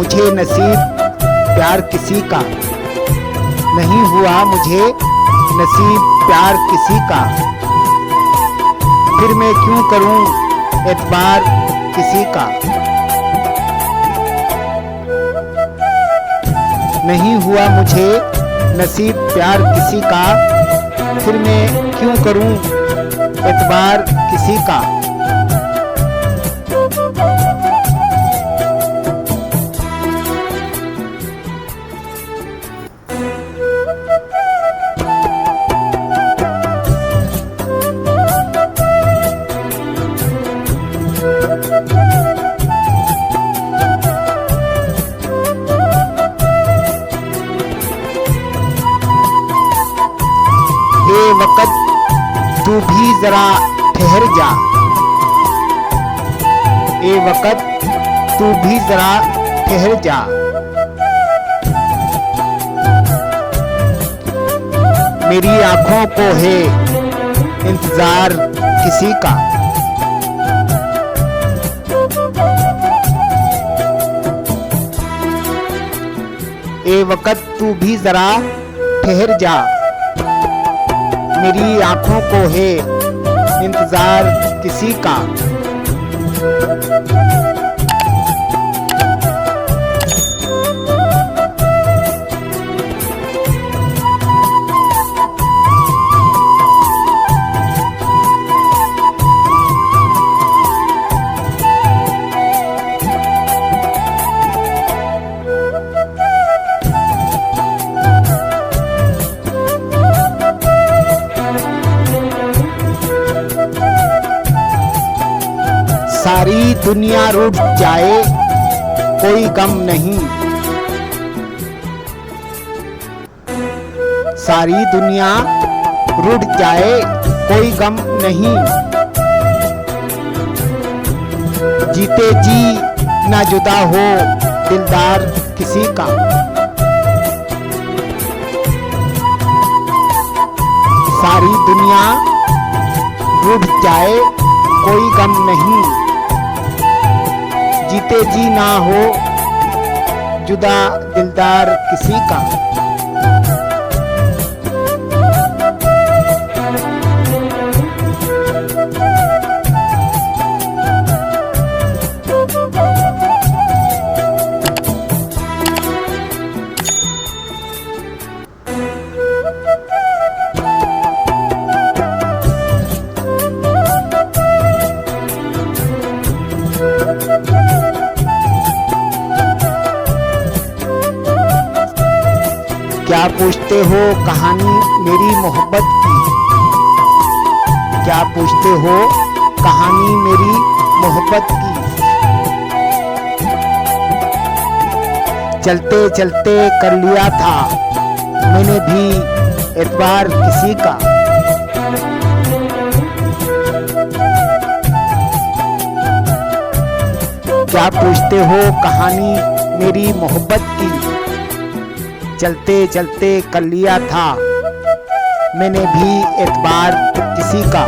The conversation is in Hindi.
मुझे नसीब प्यार किसी का, नहीं हुआ मुझे नसीब प्यार किसी का। फिर मैं क्यों करूं एतबार किसी का। नहीं हुआ मुझे नसीब प्यार किसी का, फिर मैं क्यों करूं एतबार किसी का। ए वक़्त तू भी जरा ठहर जा, ए वक़्त तू भी जरा ठहर जा। मेरी आंखों को है इंतजार किसी का। ए वक़्त तू भी जरा ठहर जा, मेरी आंखों को है इंतजार किसी का। सारी दुनिया रूठ जाए कोई गम नहीं, सारी दुनिया रूठ जाए कोई गम नहीं। जीते जी ना जुदा हो दिलदार किसी का। सारी दुनिया रूठ जाए कोई गम नहीं, जीते जी ना हो जुदा दिलदार किसी का। क्या पूछते हो कहानी मेरी मोहब्बत की, क्या पूछते हो कहानी मेरी मोहब्बत की। चलते चलते कर लिया था मैंने भी एतबार किसी का। क्या पूछते हो कहानी मेरी मोहब्बत की, चलते चलते कर लिया था मैंने भी एतबार किसी का।